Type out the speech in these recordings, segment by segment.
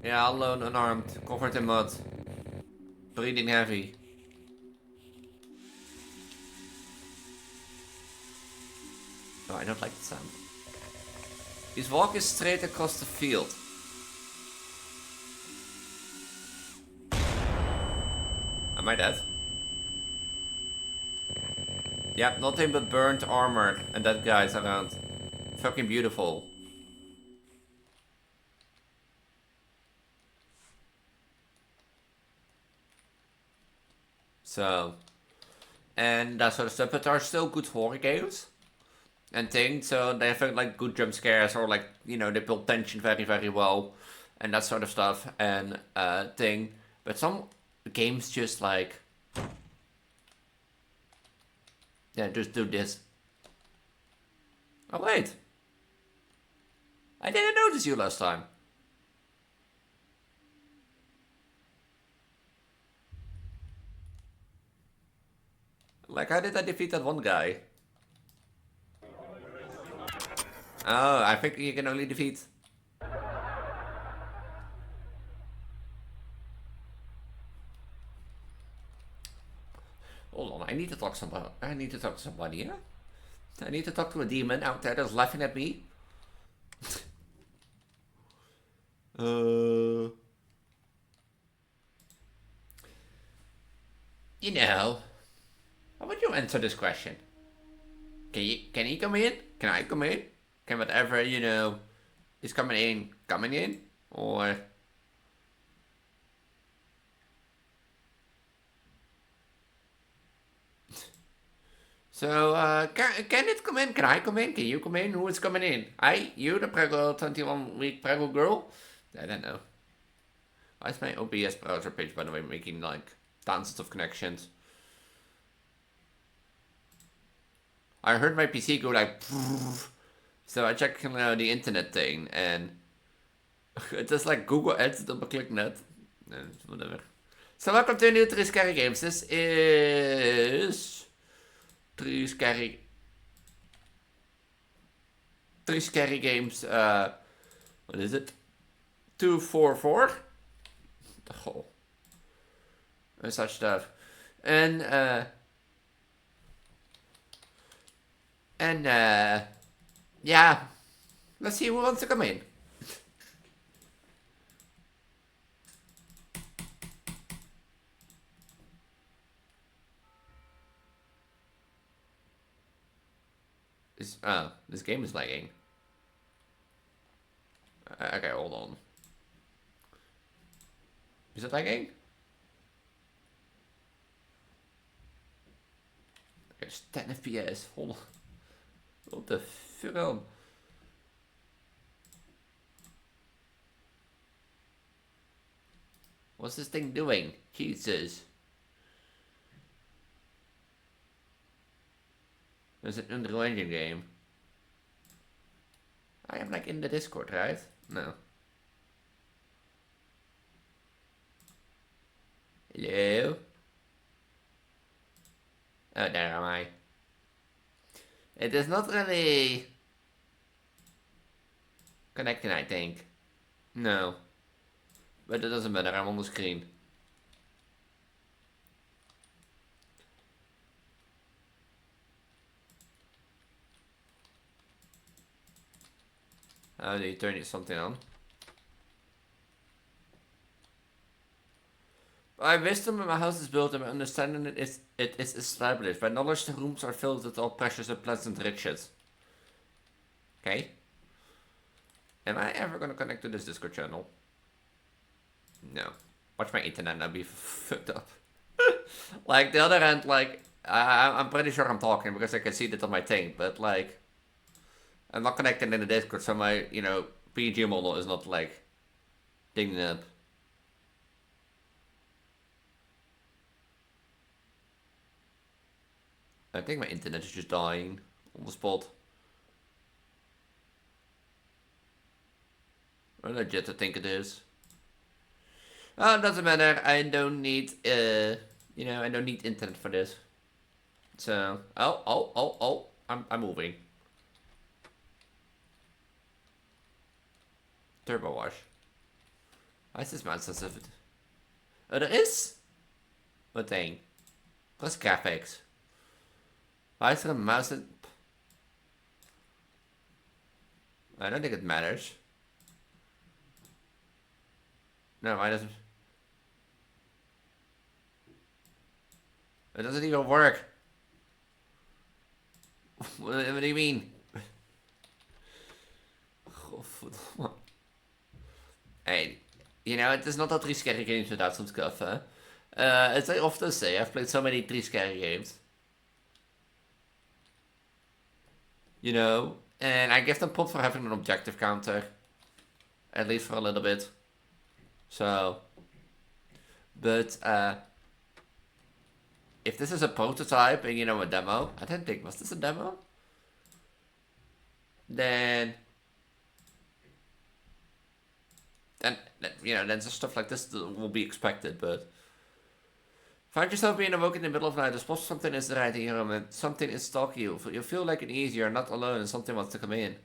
Yeah, alone, unarmed, covered in mud. Breathing heavy. Oh, I don't like the sound. He's walking straight across the field. Am I dead? Yep, nothing but burnt armor and dead guys around. Fucking beautiful. So, and that sort of stuff, but there are still good horror games and things, so they have like good jump scares, or like, you know, they build tension very, very well, and that sort of stuff, and thing. But some games just like, yeah, just do this. Oh wait, I didn't notice you last time. Like, how did I defeat that one guy? Oh, I think you can only defeat. Hold on, I need to talk to somebody. I need to talk to somebody, yeah? I need to talk to a demon out there that's laughing at me. uh, you know, how would you answer this question? Can he come in? Can I come in? Can whatever, you know, is coming in? Or so can it come in? Can I come in? Can you come in? Who is coming in? You, the Preggo 21-week Preggo girl? I don't know. Why is my OBS browser page, by the way, making like thousands of connections? I heard my PC go like, so I checked the internet thing, and it's just like Google Ads, double click net. Whatever. So welcome to a new Three Scary Games. This is Three Scary Games. What is it? 244. Oh, and such stuff, and yeah. Let's see who wants to come in. This game is lagging. Okay, hold on. Is it lagging? It's 10 FPS. Hold on. What the film? What's this thing doing? Jesus. Is it an Unreal Engine game? I am like in the Discord, right? No. Hello? Oh, there am I. It is not really connecting, I think. No. But it doesn't matter, I'm on the screen. How do you turn something on? By wisdom my house is built and my understanding it is established. By knowledge the rooms are filled with all precious and pleasant riches. Okay? Am I ever gonna connect to this Discord channel? No. Watch my internet now be fucked up. Like, the other end, like, I'm pretty sure I'm talking because I can see that on my thing, but like, I'm not connected in the Discord, so my, you know, PG model is not like dinging up. I think my internet is just dying on the spot. Or legit I think it is. Oh, it doesn't matter. I don't need, you know, I don't need internet for this. So, I'm moving. Turbo wash. Why is this mouse sensitivity? Oh, there is? What thing? Plus graphics. Why is there a mouse in... I don't think it matters. No, why doesn't... It doesn't even work. What do you mean? Godverdomme. Hey, you know, it is not that 3 scary games without some scuff, huh? As I often say, I've played so many 3 scary games. You know? And I give them props for having an objective counter. At least for a little bit. So... But, if this is a prototype and, you know, a demo... I didn't think, was this a demo? Then... you know, then stuff like this will be expected, but... Find yourself being awoke in the middle of the night, or suppose something is right in your room and something is stalking you. You feel like an ease, you're not alone and something wants to come in.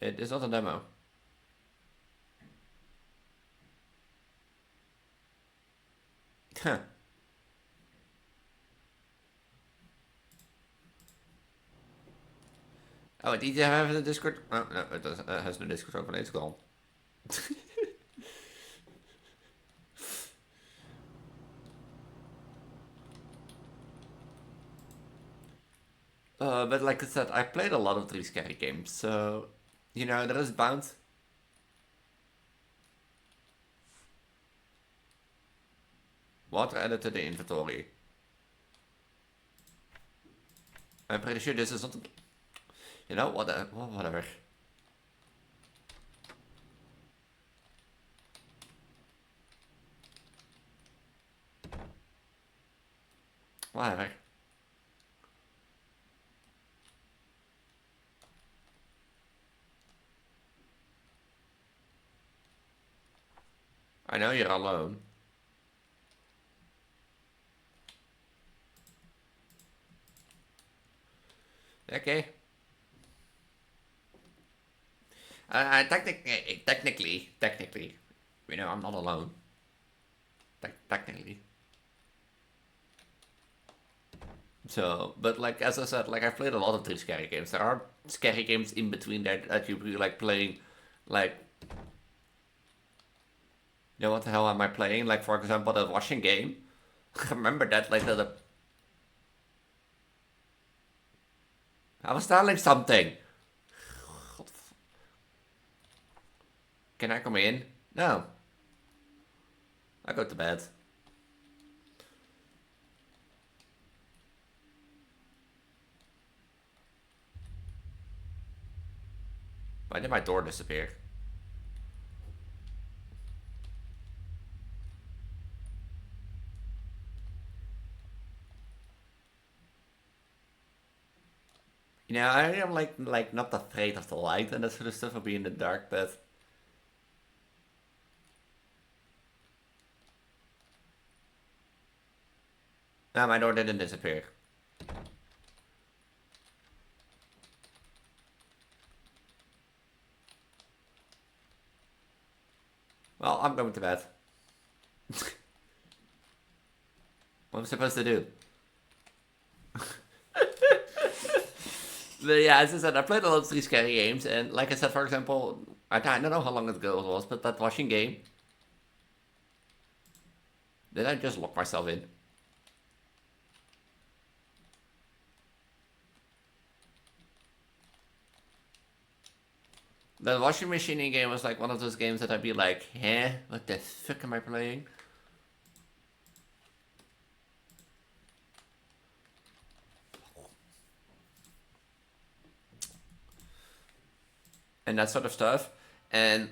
It is not a demo. Huh. Oh, did you have a Discord? Oh, no, it doesn't. It has no Discord open. It's gone. But like I said, I played a lot of 3 scary games, so... You know, there is bound... Water added to the inventory. I'm pretty sure this is not... You know, whatever. Whatever. I know you're alone. Okay. Technically, you know, I'm not alone. Technically. So, but like, as I said, like, I've played a lot of 3 scary games. There are scary games in between that you really like playing, like... You know, what the hell am I playing? Like, for example, the washing game. I remember that, like, I was telling something. Can I come in? No. I go to bed. Why did my door disappear? You know, I am like not afraid of the light and that sort of stuff. I'll be in the dark, but... No, my door didn't disappear. Well, I'm going to bed. What am I supposed to do? But yeah, as I said, I played a lot of 3 scary games, and like I said, for example, I don't know how long ago it was, but that washing game... Did I just lock myself in? The washing machine game was like one of those games that I'd be like, eh, what the fuck am I playing? And that sort of stuff. And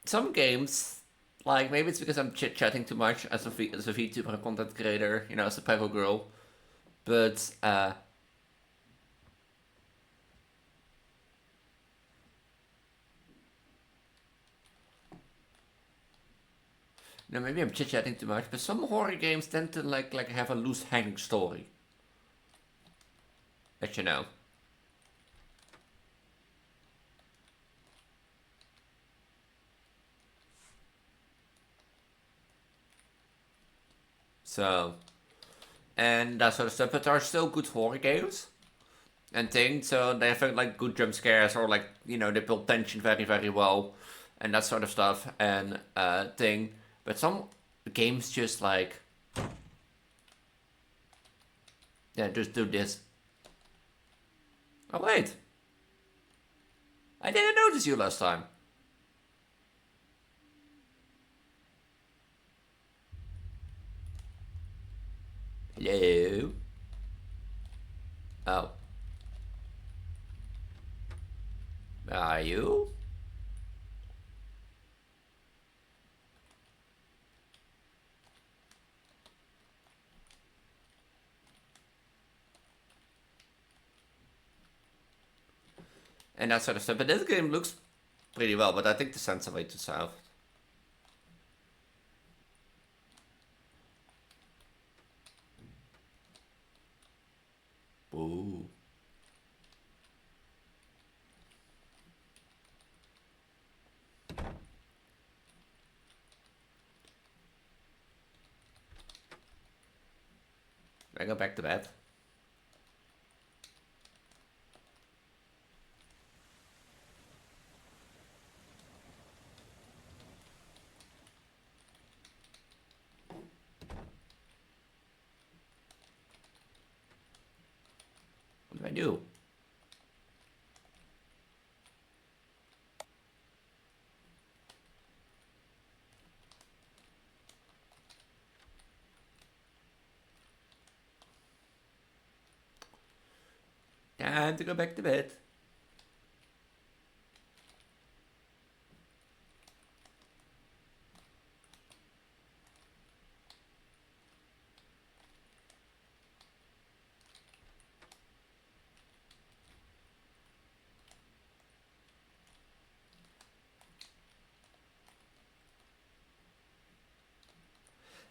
some games, like maybe it's because I'm chit-chatting too much as a VTuber content creator, you know, as a Preggo girl. But, you know, maybe I'm chit-chatting too much, but some horror games tend to like have a loose hanging story. That you know. So, and that sort of stuff. But there are still good horror games and things. So they have like good jump scares, or like, you know, they build tension very, very well, and that sort of stuff and thing. But some games just like, yeah, just do this. Oh wait, I didn't notice you last time. Hello. Oh, are you? And that sort of stuff. But this game looks pretty well, but I think the sense of way too south. Ooh. I go back to bed. What do I do? Time to go back to bed.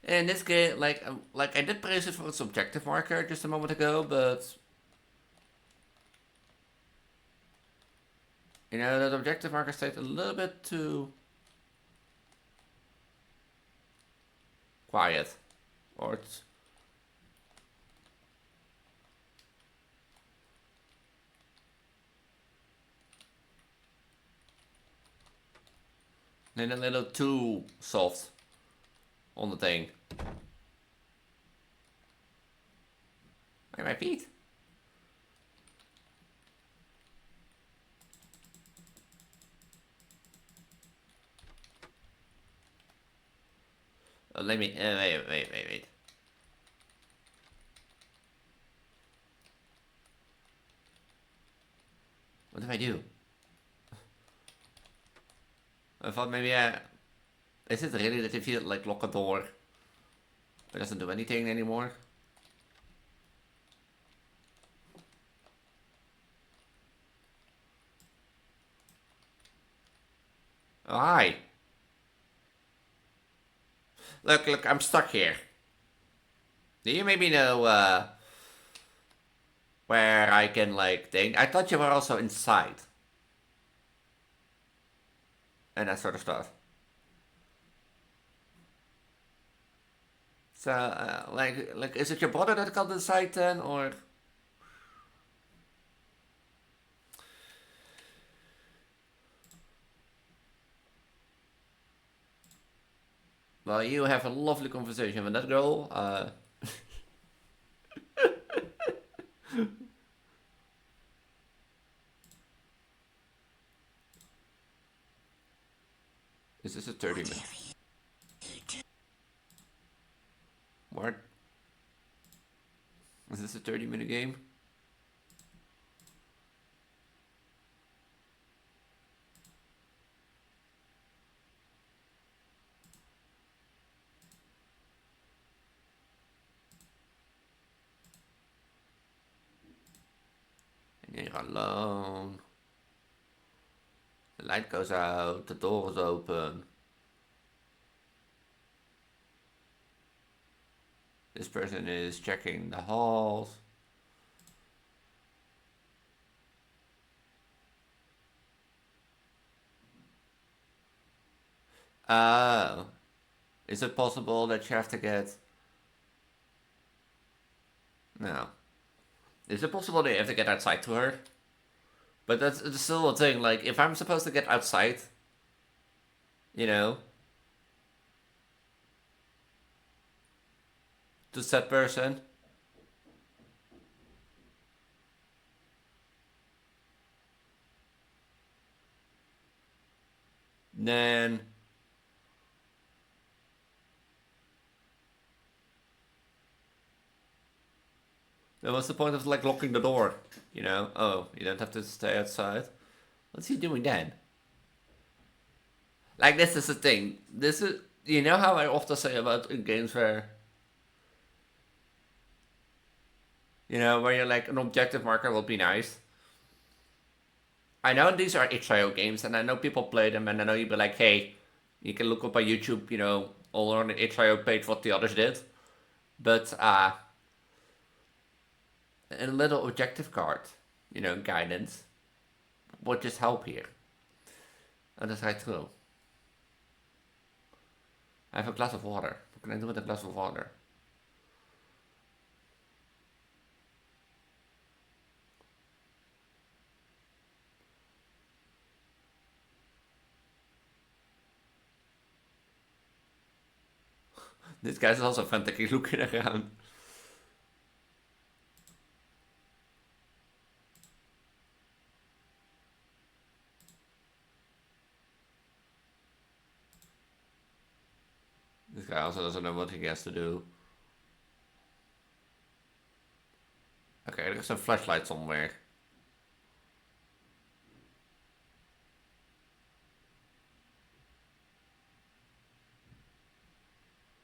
And this game, like I did praise it for its objective marker just a moment ago, but you know, that objective marker stayed a little bit too quiet, or it's then a little too soft on the thing. Where are my feet? Oh, let me. Wait. What do I do? I thought maybe I. Is it really that if you like lock a door, it doesn't do anything anymore? Oh, hi. Look, I'm stuck here. Do you maybe know where I can like think? I thought you were also inside and that sort of stuff. So, like, is it your brother that got inside then, or? Well, you have a lovely conversation with that girl. Is this a 30-minute? What? Is this a 30-minute game? And you're alone. The light goes out, the door is open. This person is checking the halls. Oh. Is it possible that you have to get No. Is it possible they have to get outside to her? But that's still a thing, like, if I'm supposed to get outside, you know, to said person, then what's the point of, like, locking the door? You know? Oh, you don't have to stay outside. What's he doing then? Like, this is the thing. This is, you know how I often say about in games where, you know, where you're like, an objective marker will be nice. I know these are HIO games, and I know people play them, and I know you'd be like, hey, you can look up on YouTube, you know, all on the HIO page what the others did. But, a little objective card, you know, guidance, would just help here. And that's right through. I have a glass of water. What can I do with a glass of water? This guy's also frantically looking around. This guy also doesn't know what he has to do. Okay, there's a flashlight somewhere.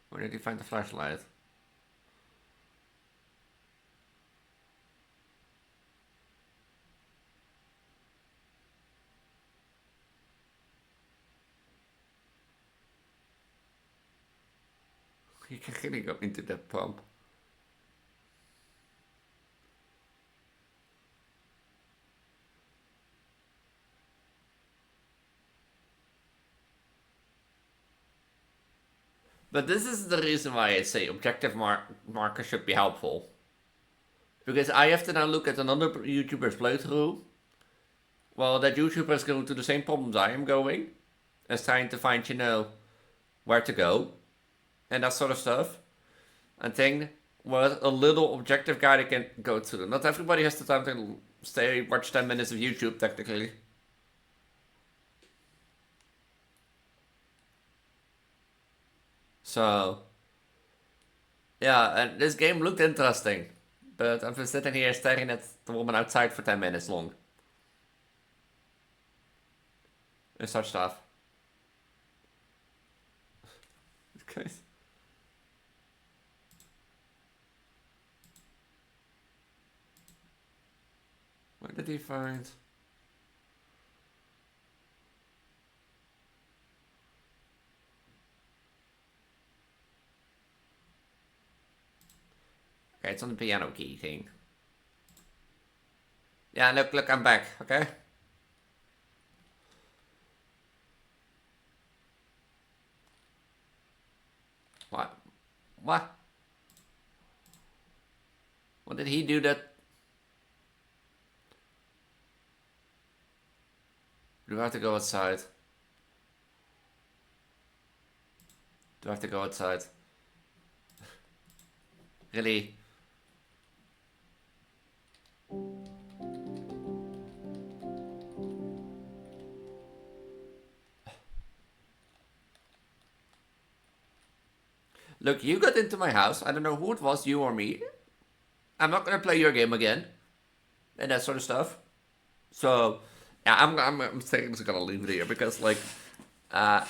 Where did he find the flashlight? He can really go into that pump. But this is the reason why I say objective marker should be helpful. Because I have to now look at another YouTuber's playthrough. Well, that YouTuber is going through the same problems I am going. As trying to find, you know, where to go. And that sort of stuff. And think, well, a little objective guide I can go through. Not everybody has the time to watch 10 minutes of YouTube, technically. So, yeah, and this game looked interesting. But I've been sitting here staring at the woman outside for 10 minutes long. And such stuff. Okay. Where did he find? Okay, it's on the piano key thing. Yeah, look, I'm back, okay? What? What? What did he do that? Do I have to go outside? Do I have to go outside? Really? Look, you got into my house. I don't know who it was, you or me. I'm not gonna play your game again. And that sort of stuff. So, yeah, I'm thinking I'm gonna leave it here because, like, I'm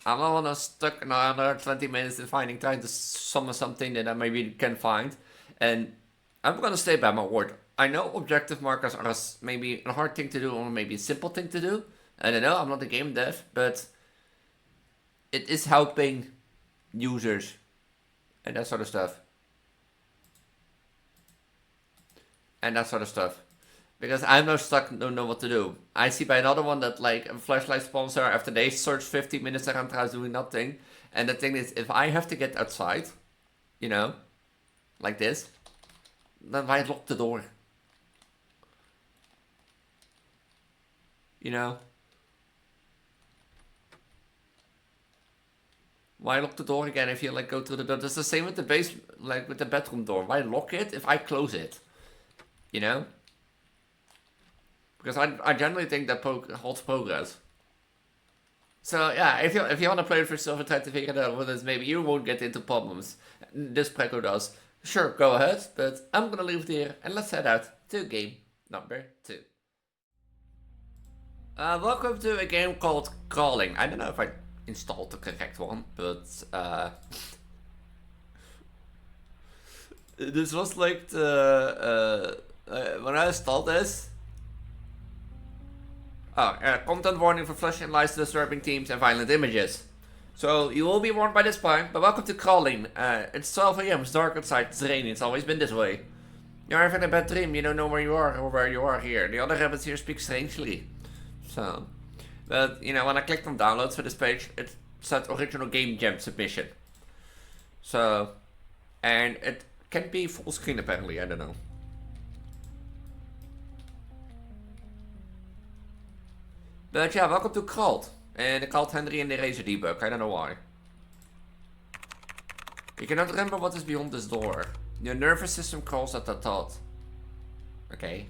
not wanna stuck another 20 minutes in trying to summon something that I maybe can find. And I'm gonna stay by my word. I know objective markers are maybe a hard thing to do or maybe a simple thing to do. I don't know, I'm not a game dev, but it is helping users and that sort of stuff. And that sort of stuff. Because I'm now stuck, don't know what to do. I see by another one that, like, a flashlight sponsor, after they search 15 minutes around the house doing nothing. And the thing is, if I have to get outside, you know, like this, then why lock the door? You know? Why lock the door again if you like go through the door? It's the same with the base, like with the bedroom door. Why lock it if I close it? You know? Because I generally think that halts progress. So yeah, if you want to play it for yourself and try to figure it out with us, maybe you won't get into problems. This Preggo does. Sure, go ahead, but I'm gonna leave it here and let's head out to game number 2. Welcome to a game called Crawling. I don't know if I installed the correct one, but this was like the when I installed this. Content warning for flashing lights, disturbing themes, and violent images. So you will be warned by this point, but welcome to Crawling. It's 12 AM, it's dark outside, it's raining, it's always been this way. You're having a bad dream, you don't know where you are or where you are here. The other rabbits here speak strangely. So, but you know, when I clicked on downloads for this page, it said original game jam submission. So, and it can be full screen apparently, I don't know. But yeah, welcome to Crawled. And I called Henry in the Razor debug, I don't know why. You cannot remember what is beyond this door. Your nervous system crawls at the thought. Okay.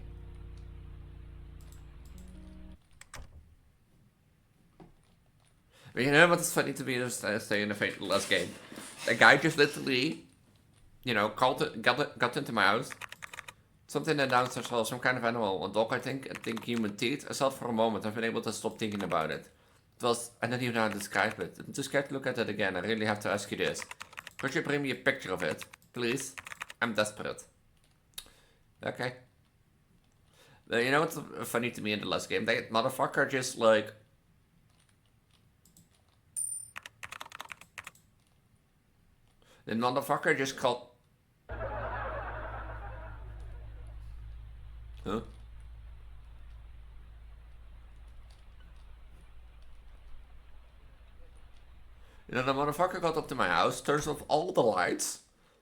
But you know what is funny to me is stay in the last game. A guy just literally, you know, got into my house. Something that downstairs was some kind of animal, a dog I think human teeth. I saw it for a moment, I've been able to stop thinking about it. It was, I don't even know how to describe it. I'm too scared to look at it again, I really have to ask you this. Could you bring me a picture of it? Please? I'm desperate. Okay. But you know what's funny to me in the last game? That motherfucker just like... The motherfucker just called... Huh? You know, the motherfucker got up to my house, turns off all the lights,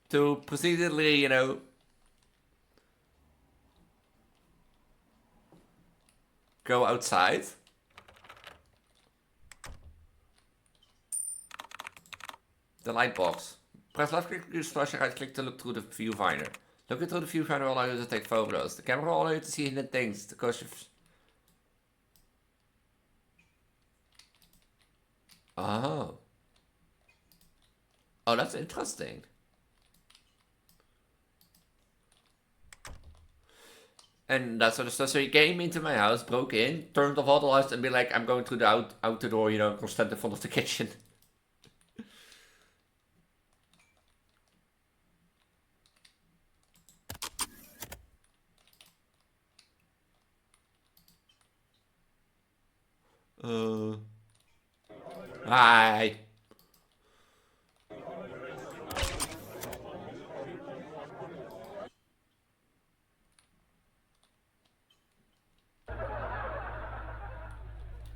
to proceededly, you know... go outside. The light box. Press left click to use flash, right click to look through the viewfinder. Looking through the viewfinder will allow you to take photos. The camera will allow you to see hidden things. Because you've... Oh. Oh, that's interesting. And that's sort of stuff. So he came into my house, broke in, turned off all the lights, and be like, I'm going through the out the door, you know, and stand in front of the kitchen. Hi.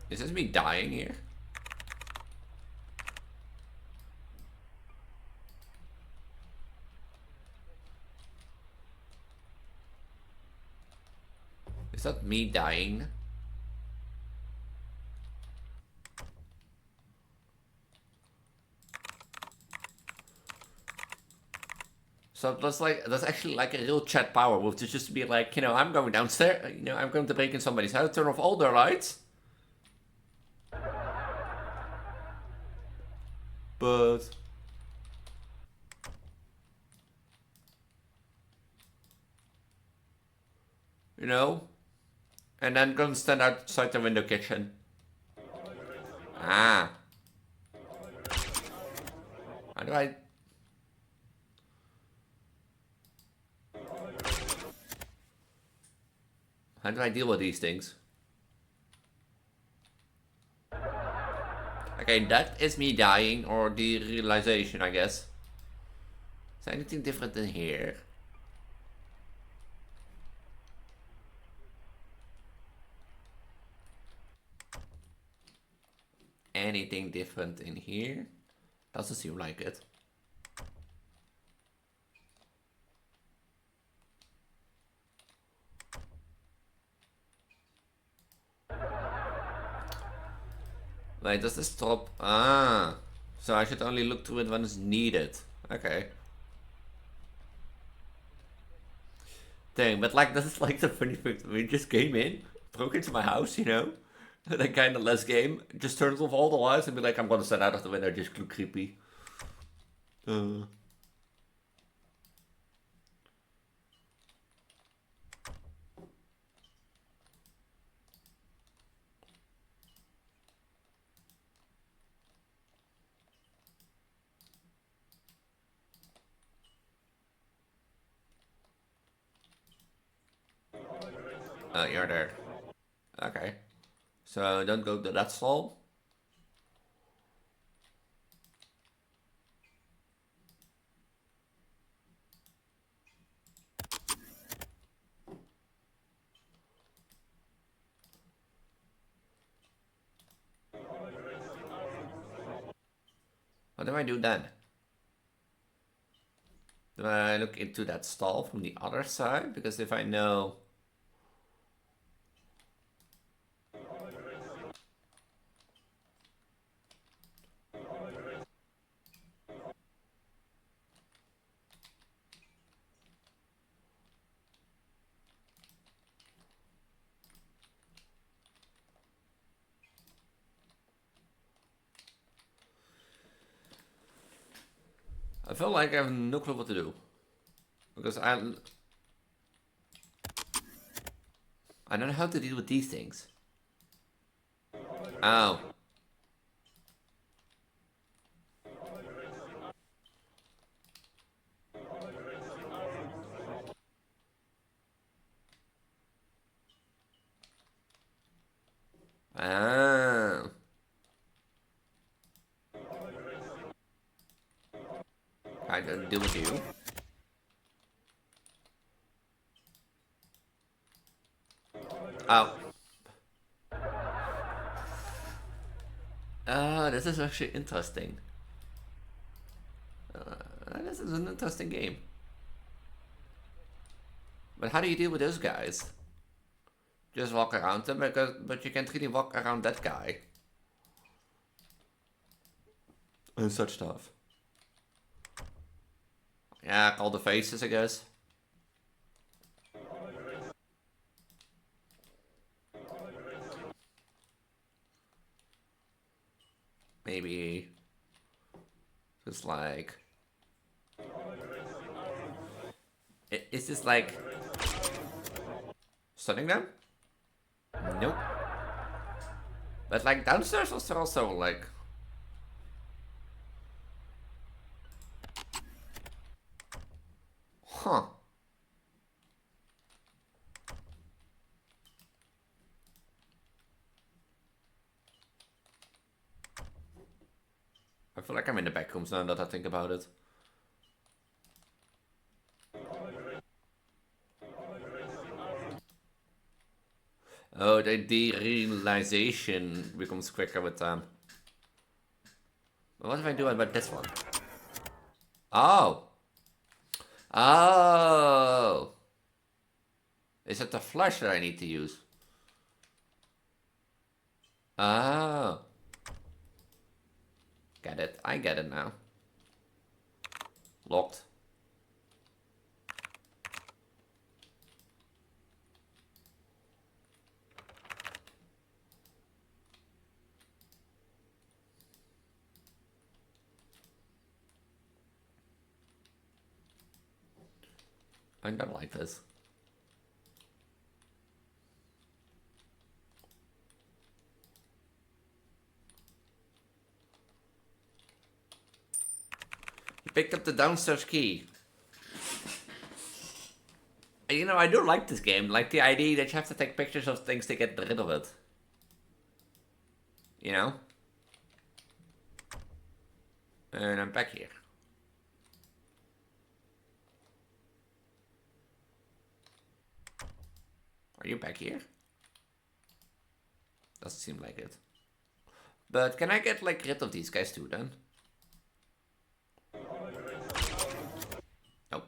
Is this me dying here? Is that me dying? So that's actually like a real chat power move to just be like, you know, I'm going downstairs, you know, I'm going to break in somebody's house, turn off all their lights. But you know, and then go and stand outside the window kitchen. Ah. How do I... How do I deal with these things? Okay, that is me dying, or the realization, I guess. Is there anything different in here? Anything different in here? Doesn't seem like it. Wait, does this drop? Ah. So I should only look through it when it's needed. Okay. Dang, but like, this is like the funny thing. We just came in, broke into my house, you know? And then kind of less game, just turns off all the lights and be like, I'm gonna stand out of the window, just look creepy. Oh, you're there. Okay. So don't go to that stall. What do I do then? Do I look into that stall from the other side? Because if I know... I feel like I have no clue what to do. Because I don't know how to deal with these things. Oh. Ah. I don't deal with you. Oh. This is actually interesting. This is an interesting game. But how do you deal with those guys? Just walk around them, but you can't really walk around that guy. And such stuff. Yeah, call the faces, I guess. Maybe just like... Is this like stunning them? Nope. But like downstairs was also like... Huh. I feel like I'm in the back rooms now that I think about it. Oh, the derealization becomes quicker with time. What if I do about this one? Oh! Oh! Is it the flash that I need to use? Oh. Get it. I get it now. Locked. I don't like this. You picked up the downstairs key. And you know, I do like this game. Like the idea that you have to take pictures of things to get rid of it. You know? And I'm back here. Are you back here? Doesn't seem like it. But can I get like rid of these guys too then? Nope.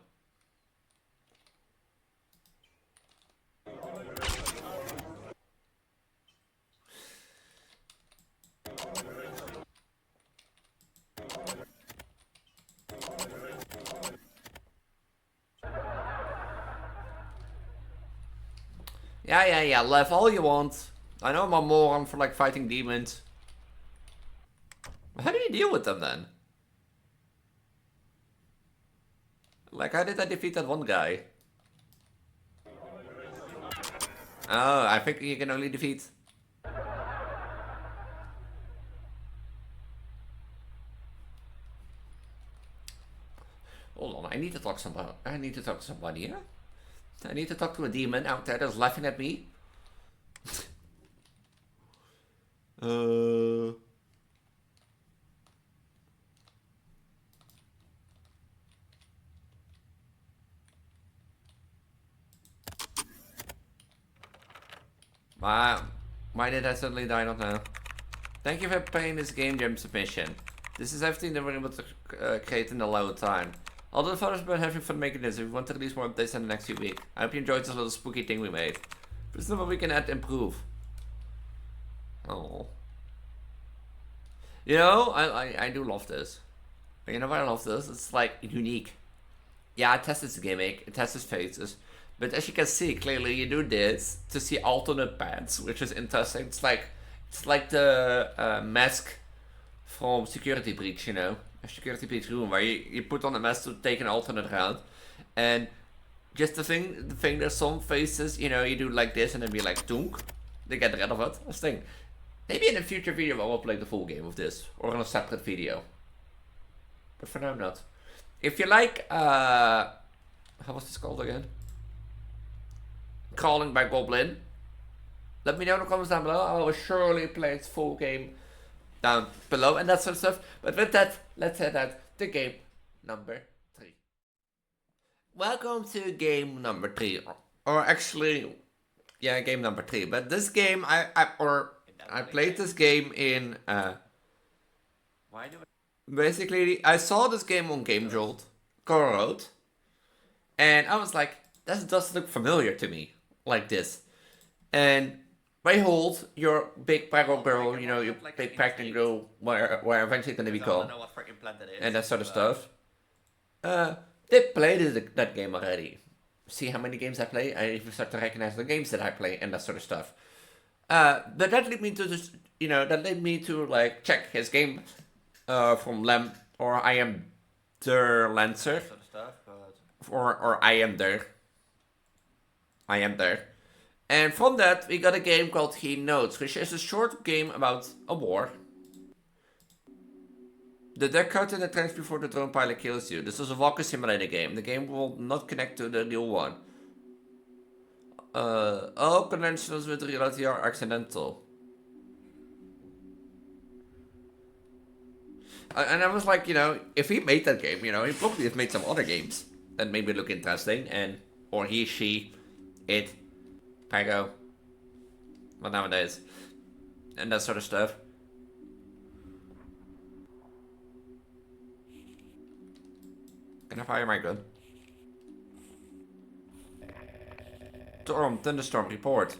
Yeah, laugh all you want. I know I'm a moron for like fighting demons. How do you deal with them then? Like, how did I defeat that one guy? Oh, I think you can only defeat... Hold on, I need to talk to somebody. I need to talk to somebody, yeah? I need to talk to a demon out there that's laughing at me. Why did I suddenly die? I don't know. Thank you for playing this game jam submission. This is everything that we're able to create in a low time. Although the fun has been having fun making this, if we want to release more updates in the next few weeks. I hope you enjoyed this little spooky thing we made. There's nothing we can add to improve. Oh. You know, I do love this. You know why I love this? It's like unique. Yeah, it tests its gimmick, it tests its faces. But as you can see, clearly you do this to see alternate paths, which is interesting. It's like the mask from Security Breach, you know? A Security Breach room where you put on a mask to take an alternate route. And just the thing, there's some faces, you know, you do like this and then be like, dunk. They get rid of it. That's the thing. Maybe in a future video I will play the full game of this, or in a separate video. But for now, not. If you like, how was this called again? Crawling by Goblin. Let me know in the comments down below. I will surely play its full game down below and that sort of stuff. But with that, let's head out to game number 3. Welcome to game number 3. Or actually, yeah, game number 3. But this game, I played this game in, basically, I saw this game on Game Jolt, Road, and I was like, that does look familiar to me, like this. And behold, your big Preggo girl, you know, your big pregnant girl, where eventually gonna become, and that sort of stuff. They played that game already. See how many games I play? I even start to recognize the games that I play and that sort of stuff. But that led me to just, you know, like check his game from Lem, or I am der Lancer, sort of stuff, or I am there. And from that we got a game called He Notes, which is a short game about a war. The deck card in the tracks before the drone pilot kills you. This is a walker simulator game. The game will not connect to the real one. All connections with reality are accidental. And I was like, you know, if he made that game, you know, he probably has made some other games that maybe look interesting, and or he, she, it, Preggo, well nowadays, and that sort of stuff. Can I fire my gun? Thunderstorm report.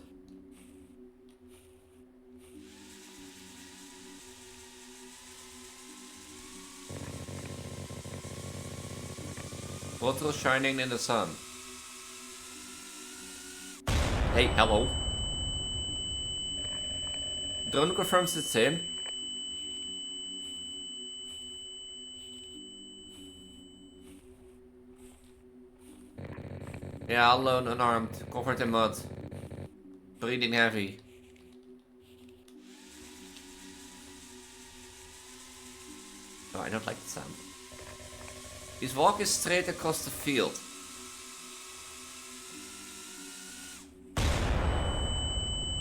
Bottle shining in the sun. Hey, hello. Drone confirms it's him. Yeah, alone, unarmed, covered in mud. Breathing heavy. Oh, I don't like the sound. He's walking straight across the field.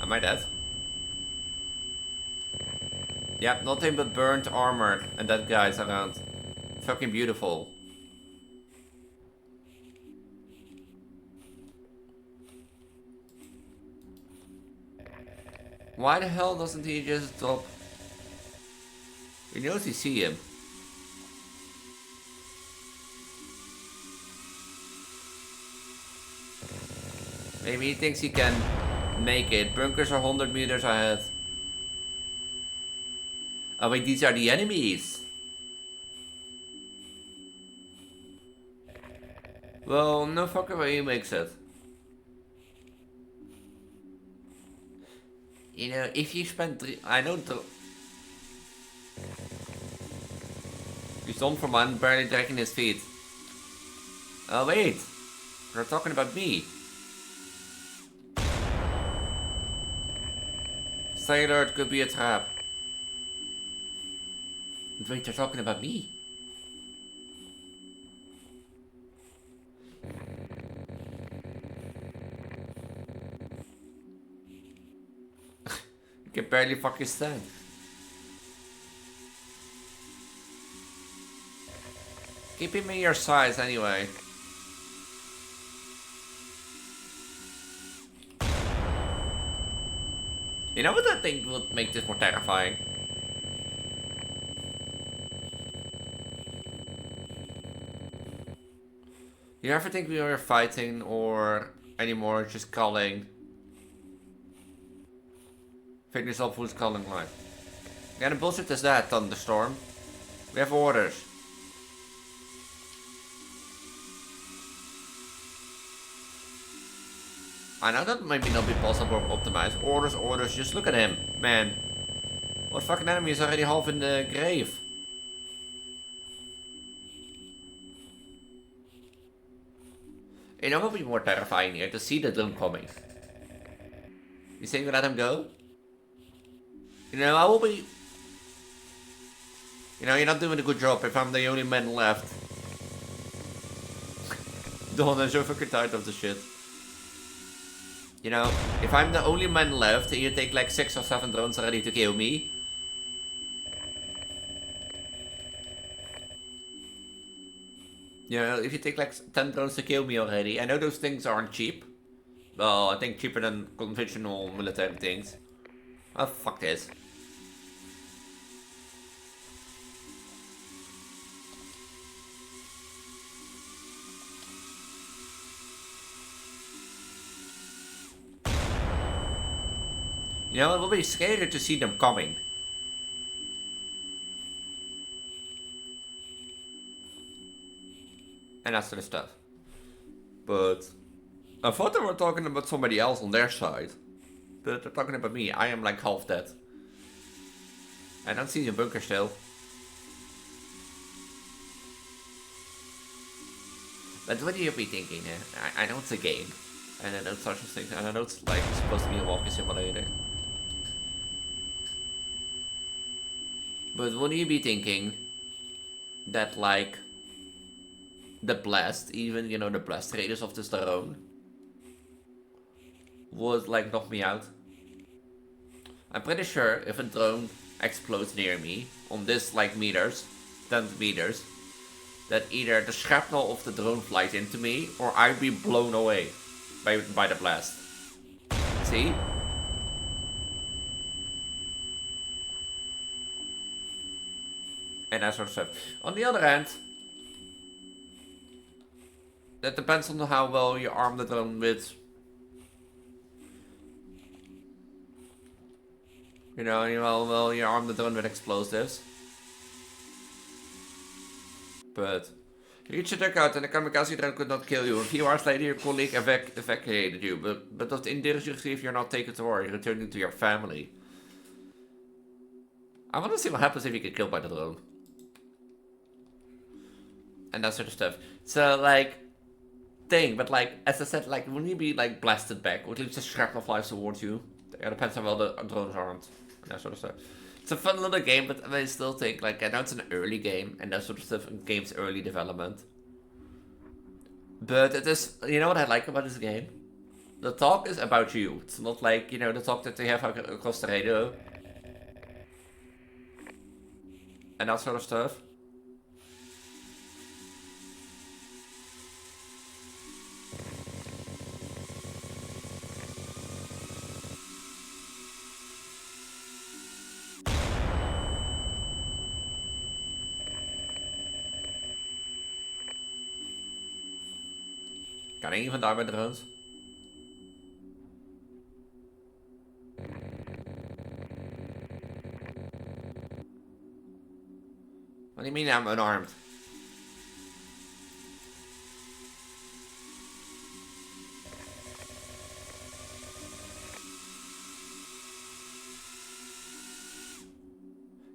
Am I dead? Yep, nothing but burnt armor and dead guys around. Fucking beautiful. Why the hell doesn't he just drop? He knows you see him. Maybe he thinks he can make it. Bunkers are 100 meters ahead. Oh wait, these are the enemies. Well, no fucking way he makes it. You know, if you spend I know he's on for man, barely dragging his feet. Oh wait, they're talking about me. Stay alert, could be a trap. Wait, they're talking about me. You can barely fucking stand. Keep him in your size anyway. You know what I think would make this more terrifying? You ever think we were fighting or anymore just calling? Figure yourself who's calling live. What kind of bullshit is that, Thunderstorm? We have orders. I know that maybe not be possible to optimize. Orders, orders, just look at him, man. What fucking enemy is already half in the grave? You know what would be more terrifying here? To see the drone coming. You think we let him go? You know, I will be... You know, you're not doing a good job if I'm the only man left. Don, I'm so fucking tired of the shit. You know, if I'm the only man left and you take like 6 or 7 drones ready to kill me. You know, if you take like 10 drones to kill me already, I know those things aren't cheap. Well, I think cheaper than conventional military things. Oh, fuck this. You know, it will be scary to see them coming. And that sort of stuff. But I thought they were talking about somebody else on their side. But they're talking about me. I am like half dead. I don't see the bunker still. But what do you be thinking? I know it's a game. And I know such a thing. And I know it's like supposed to be a walking simulator. But wouldn't you be thinking that like the blast, even you know the blast radius of this drone would like knock me out? I'm pretty sure if a drone explodes near me on this like meters, 10 meters, that either the shrapnel of the drone flies into me or I'd be blown away by the blast. See? And that sort of stuff. On the other hand, that depends on how well you arm the drone with. You know, how well you arm the drone with explosives. But reach your dugout and the kamikaze drone could not kill you. A few hours later, your colleague evacuated you, but that indeed you receive you're not taken to war, you're returning to your family. I want to see what happens if you get killed by the drone. And that sort of stuff. So, like, but like, as I said, like, wouldn't you be, like, blasted back? Or at least the shrapnel flies towards you? It depends on how well the drones aren't. And that sort of stuff. It's a fun little game, but I still think, like, I know it's an early game, and that sort of stuff in game's early development. But it is, you know what I like about this game? The talk is about you. It's not like, you know, the talk that they have across the radio. And that sort of stuff. Kan één van daar met drones? What do you mean I'm unarmed?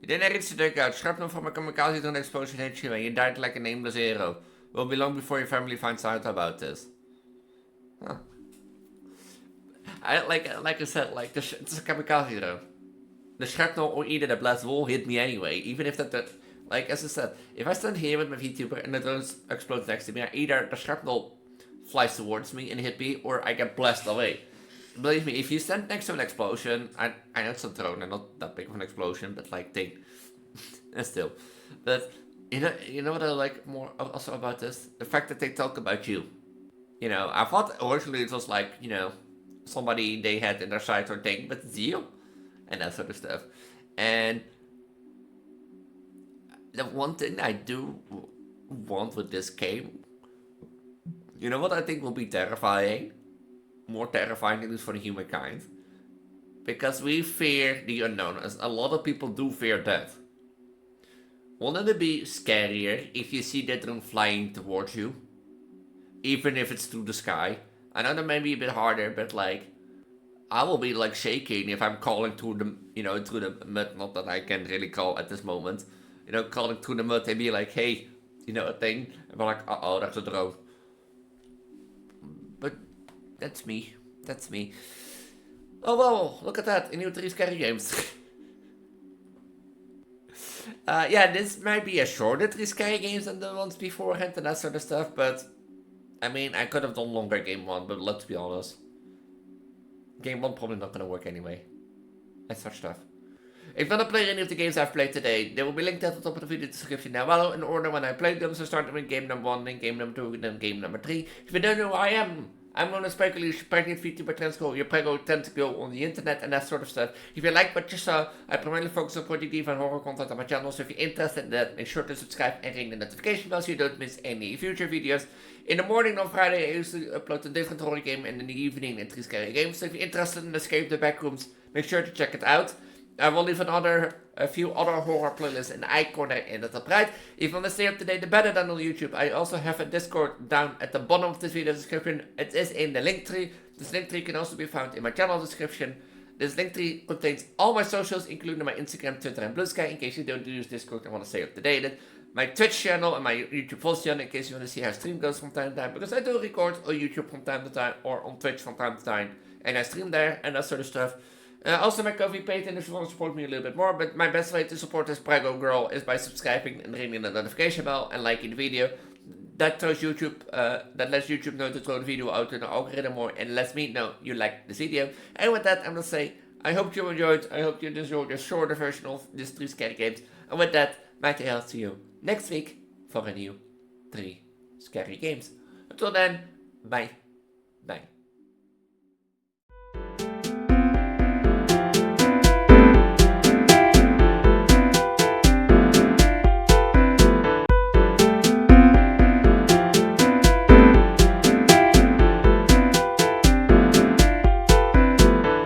Then I reached the dugout. Shrapnel from a kamikaze drone explosion hit you and you died like a nameless hero. Will be long before your family finds out about this. Huh. Like I said, like it's a kamikaze drone. The shrapnel or either the blast wall hit me anyway. Even if that like as I said, if I stand here with my Vtuber and the drone explodes next to me, either the shrapnel flies towards me and hit me, or I get blasted away. Believe me, if you stand next to an explosion, I know it's a drone and not that big of an explosion, but like thing, and still, but you know what I like more also about this? The fact that they talk about you. You know, I thought originally it was like, you know, somebody they had in their sight or thing, but it's you and that sort of stuff. And the one thing I do want with this game, you know what I think will be terrifying? More terrifying than this for the humankind. Because we fear the unknown, as a lot of people do fear death. Wouldn't it be scarier if you see that drone flying towards you? Even if it's through the sky? I know that may be a bit harder, but like, I will be like shaking if I'm calling through the, you know, through the mud, not that I can really call at this moment. You know, calling through the mud and be like, hey, you know, a thing. And be like, uh-oh, that's a drone. But that's me. That's me. Oh well, look at that. A new 3 scary games. Yeah, this might be a shorter 3 scary games than the ones beforehand and that sort of stuff, but I mean, I could have done longer game 1, but let's be honest. Game 1 probably not gonna work anyway. And such stuff. If you want to play any of the games I've played today, they will be linked at the top of the video description now. Well, in order when I played them, so starting with game number 1, then game number 2, then game number 3. If you don't know who I am, I'm known as Preggo, your pregnant Vtuber Transgender, your Preggo tentacle on the internet and that sort of stuff. If you like what you saw, I primarily focus on Project Diva and horror content on my channel, so if you're interested in that, make sure to subscribe and ring the notification bell so you don't miss any future videos. In the morning on Friday, I usually upload a different horror game, and in the evening, 3 scary games. So if you're interested in Escape the Backrooms, make sure to check it out. I will leave a few other horror playlists in the eye corner in the top right. If you want to stay up to date, the better than on YouTube. I also have a Discord down at the bottom of this video description. It is in the link tree. This link tree can also be found in my channel description. This link tree contains all my socials, including my Instagram, Twitter, and Blue Sky, in case you don't use Discord and want to stay up to date. My Twitch channel and my YouTube Voice channel, in case you want to see how stream goes from time to time, because I do record on YouTube from time to time or on Twitch from time to time, and I stream there and that sort of stuff. Also my Ko-fi Patreon if you want to support me a little bit more, but my best way to support this Preggo girl is by subscribing and ringing the notification bell and liking the video. That throws YouTube, that lets YouTube know to throw the video out in the algorithm more and lets me know you like this video. And with that, I'm gonna say, I hope you enjoyed, I hope you enjoyed the shorter version of these 3 scary games. And with that, I'll see you next week for a new 3 scary games. Until then, bye. Bye.